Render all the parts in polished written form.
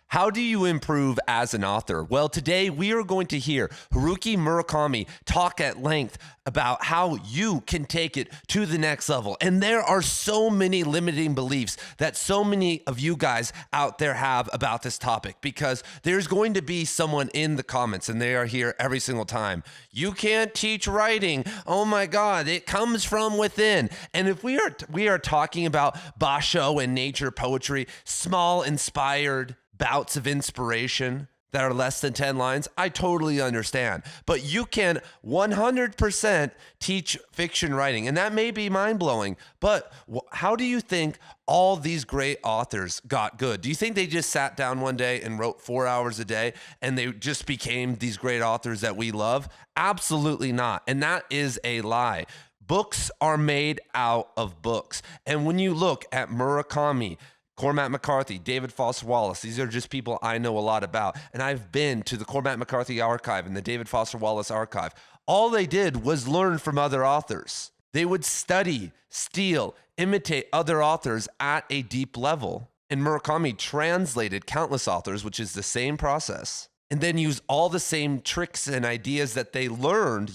How do you improve as an author? Well, today we are going to hear Haruki Murakami talk at length about how you can take it to the next level. And there are so many limiting beliefs that so many of you guys out there have about this topic, because there's going to be someone in the comments, and they are here every single time. You can't teach writing. Oh my God, it comes from within. And if we are talking about basho and nature poetry, small inspired bouts of inspiration that are less than 10 lines, I totally understand. But you can 100% teach fiction writing, and that may be mind-blowing, but how do you think all these great authors got good? Do you think they just sat down one day and wrote 4 hours a day and they just became these great authors that we love? Absolutely not, and that is a lie. Books are made out of books, and when you look at Murakami, Cormac McCarthy, David Foster Wallace, these are just people I know a lot about. And I've been to the Cormac McCarthy archive and the David Foster Wallace archive. All they did was learn from other authors. They would study, steal, imitate other authors at a deep level. And Murakami translated countless authors, which is the same process, and then use all the same tricks and ideas that they learned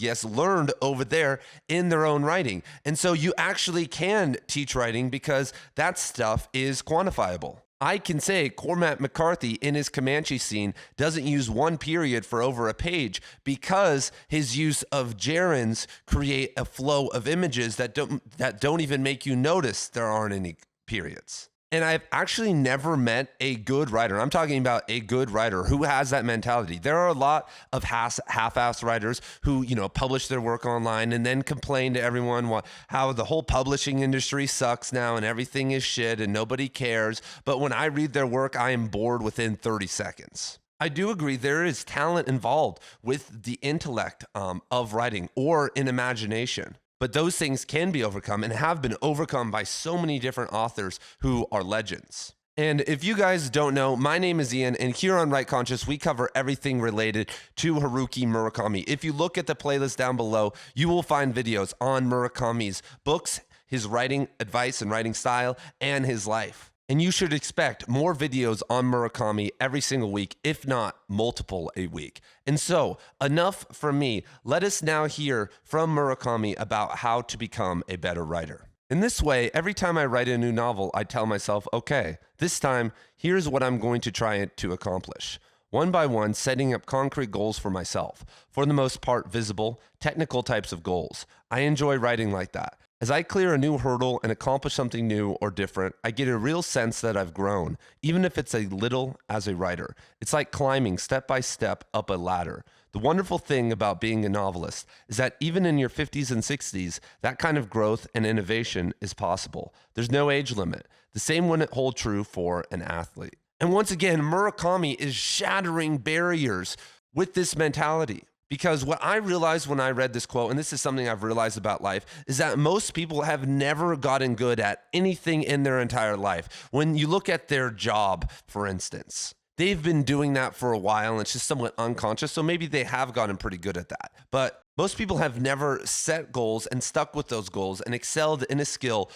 over there in their own writing. And so you actually can teach writing because that stuff is quantifiable. I can say Cormac McCarthy in his Comanche scene doesn't use one period for over a page because his use of gerunds create a flow of images that don't even make you notice there aren't any periods. And I've actually never met a good writer. I'm talking about a good writer who has that mentality. There are a lot of half-assed writers who, publish their work online and then complain to everyone how the whole publishing industry sucks now and everything is shit and nobody cares. But when I read their work, I am bored within 30 seconds. I do agree there is talent involved with the intellect of writing or in imagination. But those things can be overcome and have been overcome by so many different authors who are legends. And if you guys don't know, my name is Ian, and here on Right Conscious, we cover everything related to Haruki Murakami. If you look at the playlist down below, you will find videos on Murakami's books, his writing advice and writing style, and his life. And you should expect more videos on Murakami every single week, if not multiple a week. And so, enough from me. Let us now hear from Murakami about how to become a better writer. In this way, every time I write a new novel, I tell myself, okay, this time, here's what I'm going to try to accomplish. One by one, setting up concrete goals for myself. For the most part, visible, technical types of goals. I enjoy writing like that. As I clear a new hurdle and accomplish something new or different, I get a real sense that I've grown, even if it's a little as a writer. It's like climbing step by step up a ladder. The wonderful thing about being a novelist is that even in your 50s and 60s, that kind of growth and innovation is possible. There's no age limit. The same wouldn't hold true for an athlete. And once again, Murakami is shattering barriers with this mentality. Because what I realized when I read this quote, and this is something I've realized about life, is that most people have never gotten good at anything in their entire life. When you look at their job, for instance, they've been doing that for a while and it's just somewhat unconscious, so maybe they have gotten pretty good at that. But most people have never set goals and stuck with those goals and excelled in a skill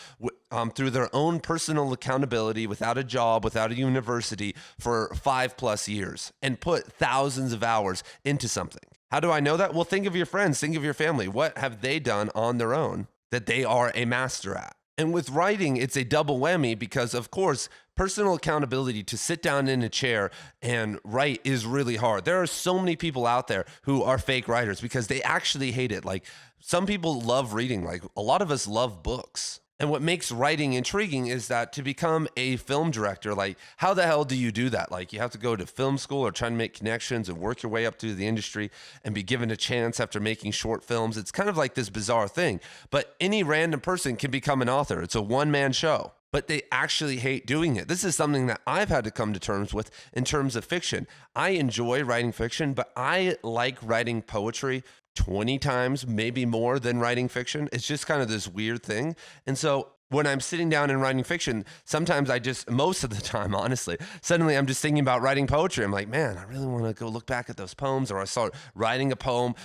through their own personal accountability without a job, without a university for 5+ years and put thousands of hours into something. How do I know that? Well, think of your friends, think of your family. What have they done on their own that they are a master at? And with writing, it's a double whammy because, of course, personal accountability to sit down in a chair and write is really hard. There are so many people out there who are fake writers because they actually hate it. Like, some people love reading. Like, a lot of us love books. And what makes writing intriguing is that to become a film director, like, how the hell do you do that? Like, you have to go to film school or try to make connections and work your way up through the industry and be given a chance after making short films. It's kind of like this bizarre thing. But any random person can become an author. It's a one-man show. But they actually hate doing it. This is something that I've had to come to terms with in terms of fiction. I enjoy writing fiction, but I like writing poetry 20 times, maybe more than writing fiction. It's just kind of this weird thing. And so when I'm sitting down and writing fiction, sometimes most of the time, honestly, suddenly I'm just thinking about writing poetry. I'm like, man, I really want to go look back at those poems, or I start writing a poem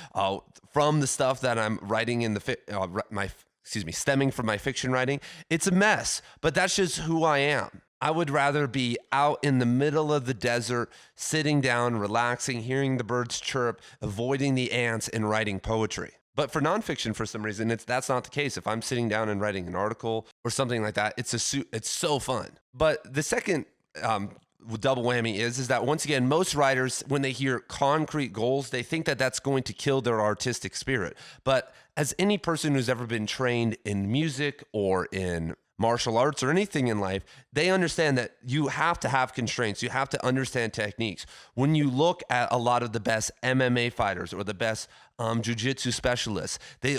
from the stuff that I'm writing in stemming from my fiction writing. It's a mess, but that's just who I am. I would rather be out in the middle of the desert, sitting down, relaxing, hearing the birds chirp, avoiding the ants, and writing poetry. But for nonfiction, for some reason, that's not the case. If I'm sitting down and writing an article or something like that, it's so fun. But the second double whammy is that once again, most writers, when they hear concrete goals, they think that that's going to kill their artistic spirit. But as any person who's ever been trained in music or in martial arts or anything in life, they understand that you have to have constraints. You have to understand techniques. When you look at a lot of the best MMA fighters or the best jiu-jitsu specialists, they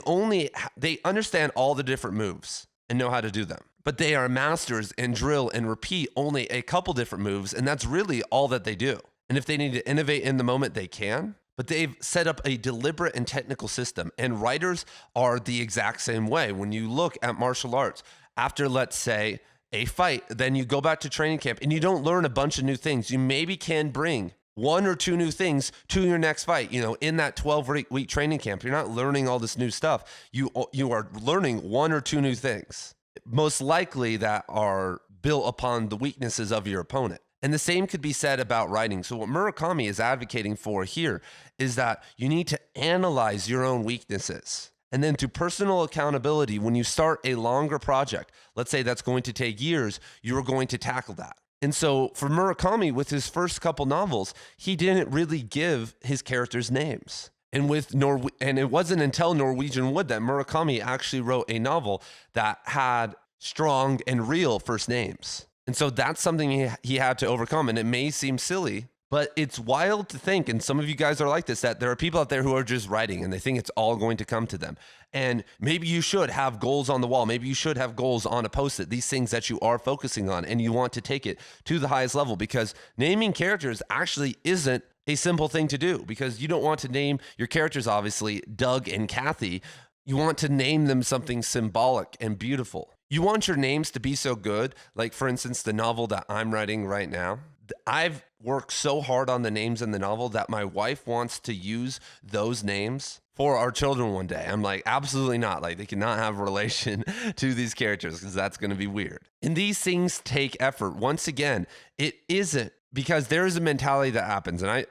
understand all the different moves and know how to do them. But they are masters and drill and repeat only a couple different moves, and that's really all that they do. And if they need to innovate in the moment, they can. But they've set up a deliberate and technical system. And writers are the exact same way. When you look at martial arts, after, let's say, a fight, then you go back to training camp and you don't learn a bunch of new things. You maybe can bring one or two new things to your next fight. In that 12-week training camp, you're not learning all this new stuff. You are learning one or two new things, most likely that are built upon the weaknesses of your opponent. And the same could be said about writing. So what Murakami is advocating for here is that you need to analyze your own weaknesses. And then through personal accountability, when you start a longer project, let's say that's going to take years, you're going to tackle that. And so for Murakami, with his first couple novels, he didn't really give his characters names. And it wasn't until Norwegian Wood that Murakami actually wrote a novel that had strong and real first names. And so that's something he had to overcome. And it may seem silly, but it's wild to think, and some of you guys are like this, that there are people out there who are just writing and they think it's all going to come to them. And maybe you should have goals on the wall. Maybe you should have goals on a Post-it, these things that you are focusing on, and you want to take it to the highest level, because naming characters actually isn't a simple thing to do, because you don't want to name your characters, obviously, Doug and Kathy. You want to name them something symbolic and beautiful. You want your names to be so good, like, for instance, the novel that I'm writing right now. I've worked so hard on the names in the novel that my wife wants to use those names for our children one day. I'm like, absolutely not. Like, they cannot have a relation to these characters because that's going to be weird. And these things take effort. Once again, it isn't, because there is a mentality that happens. And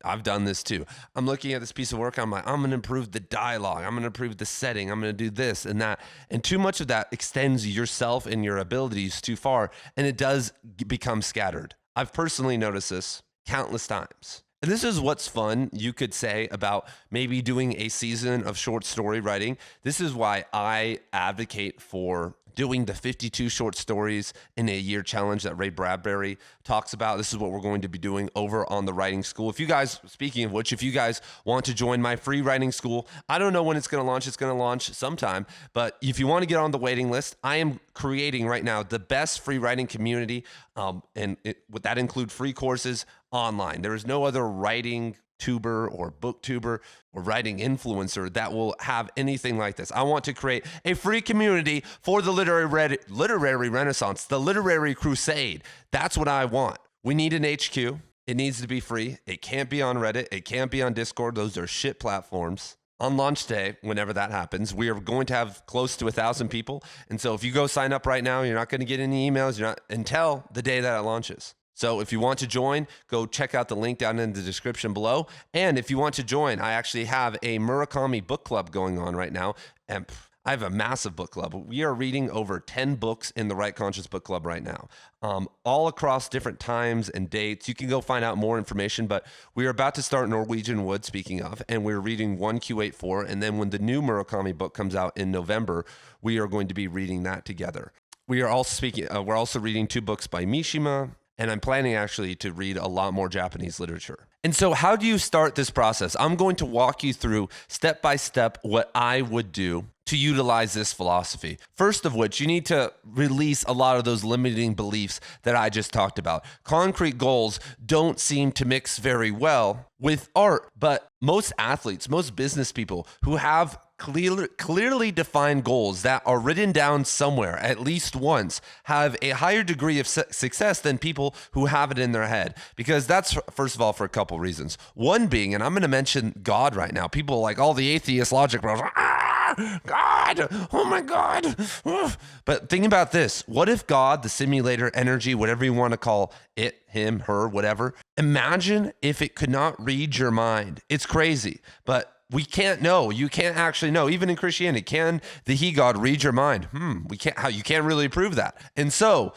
I've done this too. I'm looking at this piece of work. I'm like, I'm going to improve the dialogue. I'm going to improve the setting. I'm going to do this and that. And too much of that extends yourself and your abilities too far. And it does become scattered. I've personally noticed this countless times. And this is what's fun, you could say, about maybe doing a season of short story writing. This is why I advocate for doing the 52 short stories in a year challenge that Ray Bradbury talks about. This is what we're going to be doing over on the writing school. If you guys, speaking of which, if you guys want to join my free writing school, I don't know when it's going to launch. It's going to launch sometime. But if you want to get on the waiting list, I am creating right now the best free writing community. Would that include free courses online? There is no other writing tuber or booktuber or writing influencer that will have anything like this. I want to create a free community for the literary renaissance, the literary crusade. That's what I want. We need an HQ. It needs to be free. It can't be on Reddit. It can't be on Discord. Those are shit platforms. On launch day, whenever that happens, we are going to have close to 1,000 people. And so if you go sign up right now, you're not going to get any emails. Until the day that it launches. So if you want to join, go check out the link down in the description below. And if you want to join, I actually have a Murakami book club going on right now. And I have a massive book club. We are reading over 10 books in the Right Conscious Book Club right now, all across different times and dates. You can go find out more information, but we are about to start Norwegian Wood, speaking of, and we're reading 1Q84. And then when the new Murakami book comes out in November, we are going to be reading that together. We are also we're also reading 2 books by Mishima. And I'm planning actually to read a lot more Japanese literature. And so how do you start this process? I'm going to walk you through step by step what I would do to utilize this philosophy. First of which, you need to release a lot of those limiting beliefs that I just talked about. Concrete goals don't seem to mix very well with art, but most athletes, most business people who have clearly defined goals that are written down somewhere at least once have a higher degree of success than people who have it in their head. Because that's, first of all, for a couple reasons. One being, and I'm going to mention God right now. People like all the atheist logic bros, God, oh my God. But think about this. What if God, the simulator, energy, whatever you want to call it, him, her, whatever, imagine if it could not read your mind. It's crazy, but we can't know. You can't actually know. Even in Christianity, can the he God read your mind? We can't. How you can't really prove that. And so,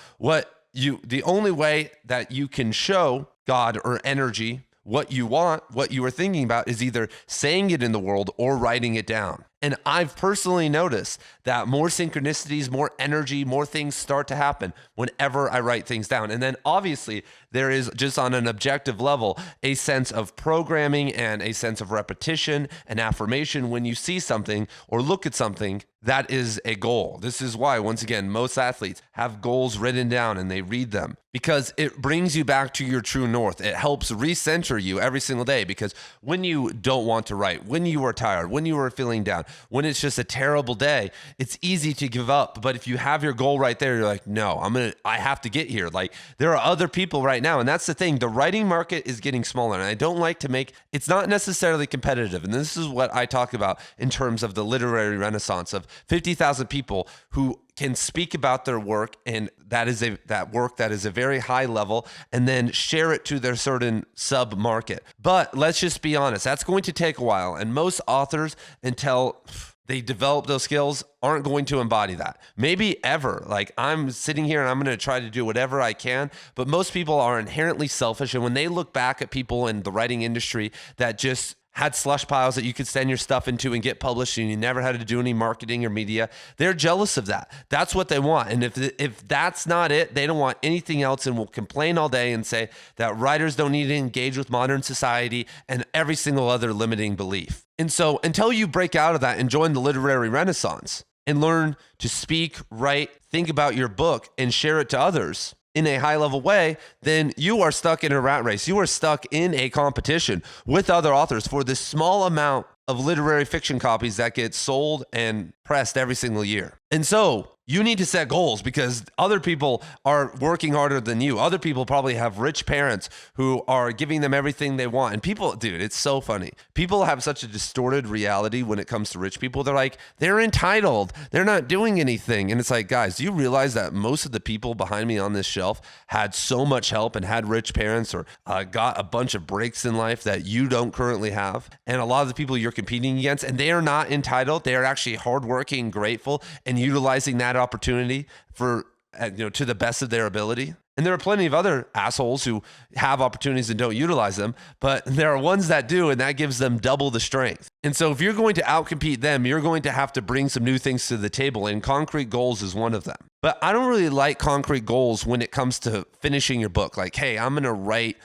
the only way that you can show God or energy what you want, what you are thinking about, is either saying it in the world or writing it down. And I've personally noticed that more synchronicities, more energy, more things start to happen whenever I write things down. And then obviously there is, just on an objective level, a sense of programming and a sense of repetition and affirmation when you see something or look at something that is a goal. This is why, once again, most athletes have goals written down and they read them, because it brings you back to your true north. It helps recenter you every single day, because when you don't want to write, when you are tired, when you are feeling down, when it's just a terrible day, it's easy to give up. But if you have your goal right there, you're like, no, I have to get here. Like, there are other people right now. And that's the thing. The writing market is getting smaller. And I don't like to it's not necessarily competitive. And this is what I talk about in terms of the literary renaissance of 50,000 people who can speak about their work, and that work that is a very high level, and then share it to their certain sub market. But let's just be honest, that's going to take a while, and most authors, until they develop those skills, aren't going to embody that. Maybe ever. Like, I'm sitting here and I'm going to try to do whatever I can, but most people are inherently selfish, and when they look back at people in the writing industry that just had slush piles that you could send your stuff into and get published, and you never had to do any marketing or media, they're jealous of that. That's what they want. And if that's not it, they don't want anything else, and will complain all day and say that writers don't need to engage with modern society and every single other limiting belief. And so until you break out of that and join the literary renaissance and learn to speak, write, think about your book, and share it to others in a high level way, then you are stuck in a rat race. You are stuck in a competition with other authors for this small amount of literary fiction copies that get sold and pressed every single year. And so you need to set goals, because other people are working harder than you. Other people probably have rich parents who are giving them everything they want. And people, dude, it's so funny. People have such a distorted reality when it comes to rich people. They're like, they're entitled. They're not doing anything. And it's like, guys, do you realize that most of the people behind me on this shelf had so much help and had rich parents, or got a bunch of breaks in life that you don't currently have? And a lot of the people you're competing against, and they are not entitled. They are actually hardworking, grateful, and utilizing that opportunity for, to the best of their ability. And there are plenty of other assholes who have opportunities and don't utilize them, but there are ones that do, and that gives them double the strength. And so if you're going to outcompete them, you're going to have to bring some new things to the table, and concrete goals is one of them. But I don't really like concrete goals when it comes to finishing your book. Like, hey, I'm going to write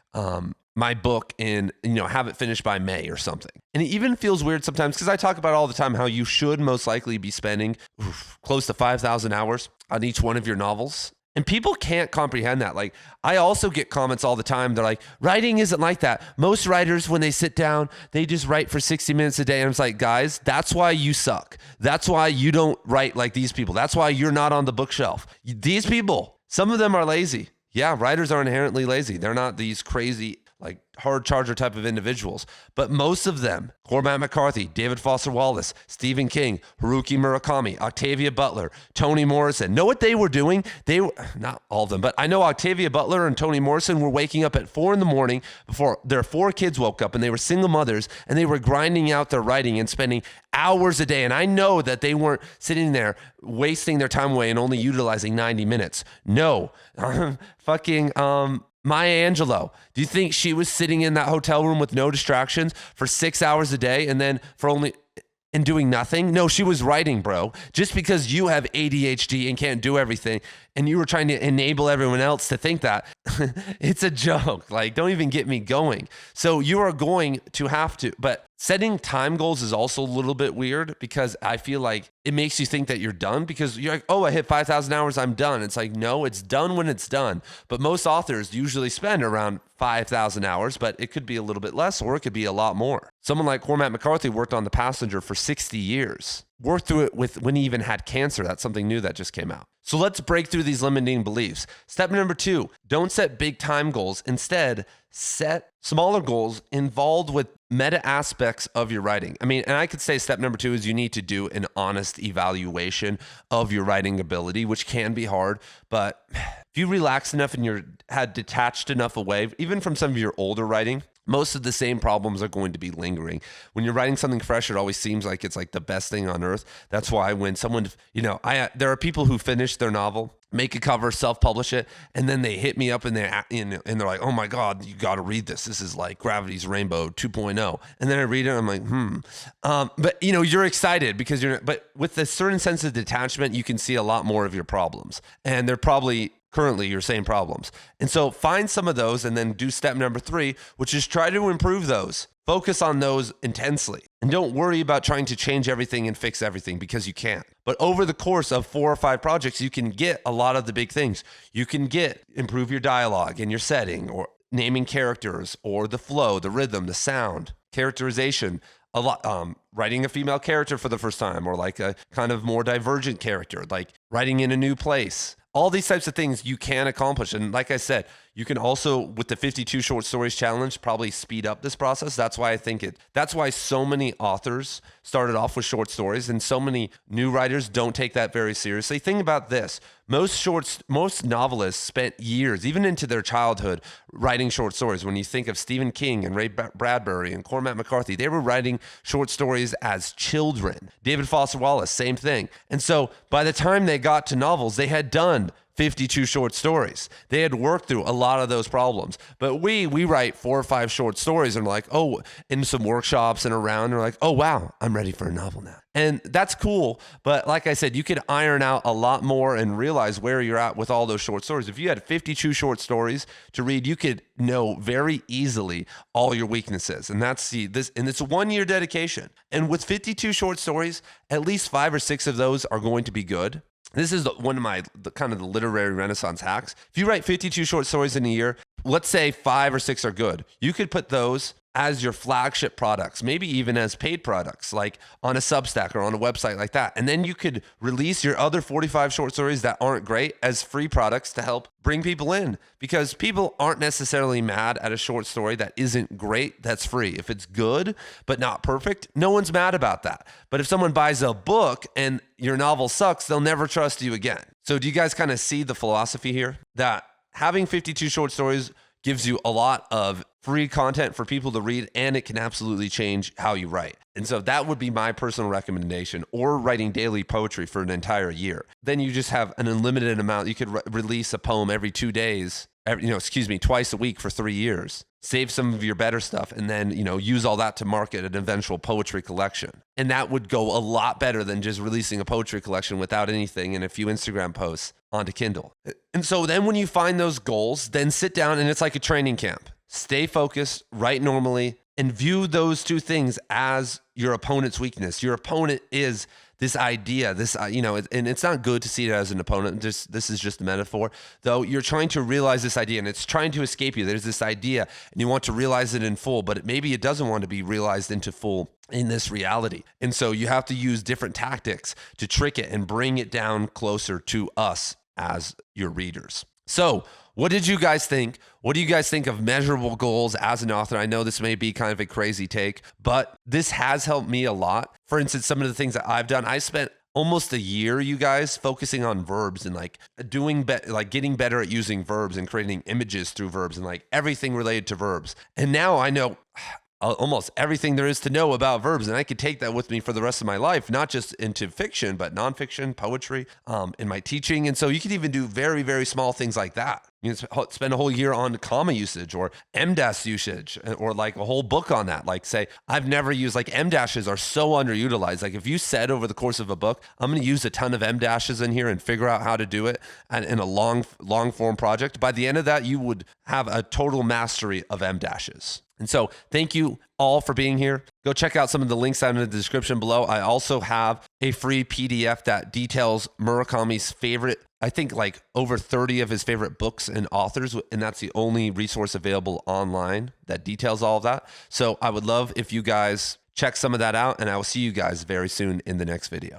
my book and, have it finished by May or something. And it even feels weird sometimes, because I talk about all the time how you should most likely be spending close to 5,000 hours on each one of your novels. And people can't comprehend that. Like, I also get comments all the time. They're like, writing isn't like that. Most writers, when they sit down, they just write for 60 minutes a day. And it's like, guys, that's why you suck. That's why you don't write like these people. That's why you're not on the bookshelf. These people, some of them are lazy. Yeah, writers are inherently lazy. They're not these crazy, like, hard charger type of individuals. But most of them, Cormac McCarthy, David Foster Wallace, Stephen King, Haruki Murakami, Octavia Butler, Toni Morrison, know what they were doing? They were, not all of them, but I know Octavia Butler and Toni Morrison were waking up at 4 a.m. before their 4 kids woke up, and they were single mothers, and they were grinding out their writing and spending hours a day. And I know that they weren't sitting there wasting their time away and only utilizing 90 minutes. No, Maya Angelou, do you think she was sitting in that hotel room with no distractions for 6 hours a day and doing nothing? No, she was writing, bro. Just because you have ADHD and can't do everything, and you were trying to enable everyone else to think that, it's a joke. Like, don't even get me going. So you are going to have to, but setting time goals is also a little bit weird, because I feel like it makes you think that you're done, because you're like, oh, I hit 5,000 hours, I'm done. It's like, no, it's done when it's done. But most authors usually spend around 5,000 hours, but it could be a little bit less, or it could be a lot more. Someone like Cormac McCarthy worked on The Passenger for 60 years. worked through it with when he even had cancer. That's something new that just came out. So let's break through these limiting beliefs. Step number 2, don't set big time goals. Instead, set smaller goals involved with meta aspects of your writing. I mean, and I could say step number 2 is you need to do an honest evaluation of your writing ability, which can be hard. But if you relax enough and you're had detached enough away, even from some of your older writing, most of the same problems are going to be lingering. When you're writing something fresh, it always seems like it's like the best thing on earth. That's why when someone, there are people who finish their novel, make a cover, self-publish it, and then they hit me up and they're like, oh my God, you got to read this. This is like Gravity's Rainbow 2.0. And then I read it and I'm like, But you're excited because but with a certain sense of detachment, you can see a lot more of your problems. And they're probably currently your same problems. And so find some of those and then do step number 3, which is try to improve those. Focus on those intensely. And don't worry about trying to change everything and fix everything because you can't. But over the course of 4 or 5 projects, you can get a lot of the big things. You can improve your dialogue and your setting or naming characters or the flow, the rhythm, the sound, characterization, a lot, writing a female character for the first time or like a kind of more divergent character, like writing in a new place. All these types of things you can accomplish. And like I said, you can also, with the 52 short stories challenge, probably speed up this process. That's why that's why so many authors started off with short stories and so many new writers don't take that very seriously. Think about this. Most novelists spent years, even into their childhood, writing short stories. When you think of Stephen King and Ray Bradbury and Cormac McCarthy, they were writing short stories as children. David Foster Wallace, same thing. And so by the time they got to novels, they had done 52 short stories. They had worked through a lot of those problems. But we write 4 or 5 short stories and we're like, in some workshops and around, and we're like, oh, wow, I'm ready for a novel now. And that's cool. But like I said, you could iron out a lot more and realize where you're at with all those short stories. If you had 52 short stories to read, you could know very easily all your weaknesses. And it's a 1-year dedication. And with 52 short stories, at least 5 or 6 of those are going to be good. This is one of my kind of the literary renaissance hacks. If you write 52 short stories in a year, let's say 5 or 6 are good. You could put those as your flagship products, maybe even as paid products, like on a Substack or on a website like that. And then you could release your other 45 short stories that aren't great as free products to help bring people in, because people aren't necessarily mad at a short story that isn't great, that's free. If it's good, but not perfect, no one's mad about that. But if someone buys a book and your novel sucks, they'll never trust you again. So do you guys kind of see the philosophy here? That having 52 short stories gives you a lot of free content for people to read, and it can absolutely change how you write. And so that would be my personal recommendation, or writing daily poetry for an entire year. Then you just have an unlimited amount. You could release a poem every 2 days, twice a week for 3 years. Save some of your better stuff and then, use all that to market an eventual poetry collection. And that would go a lot better than just releasing a poetry collection without anything and a few Instagram posts onto Kindle. And so then when you find those goals, then sit down, and it's like a training camp. Stay focused, write normally, and view those 2 things as your opponent's weakness. Your opponent is this idea, and it's not good to see it as an opponent. This is just a metaphor, though. You're trying to realize this idea and it's trying to escape you. There's this idea and you want to realize it in full, but maybe it doesn't want to be realized into full in this reality. And so you have to use different tactics to trick it and bring it down closer to us as your readers. So what did you guys think? What do you guys think of measurable goals as an author? I know this may be kind of a crazy take, but this has helped me a lot. For instance, some of the things that I've done, I spent almost a year, you guys, focusing on verbs and getting better at using verbs and creating images through verbs and everything related to verbs. And now I know almost everything there is to know about verbs, and I could take that with me for the rest of my life, not just into fiction, but nonfiction, poetry, in my teaching. And so you could even do very, very small things like that. You can spend a whole year on comma usage or M-dash usage, or a whole book on that. Say, I've never used, M-dashes are so underutilized. If you said over the course of a book, I'm going to use a ton of M-dashes in here and figure out how to do it in a long form project, by the end of that, you would have a total mastery of M-dashes. And so thank you all for being here. Go check out some of the links down in the description below. I also have a free PDF that details Murakami's favorite, I think over 30 of his favorite books and authors. And that's the only resource available online that details all of that. So I would love if you guys check some of that out, and I will see you guys very soon in the next video.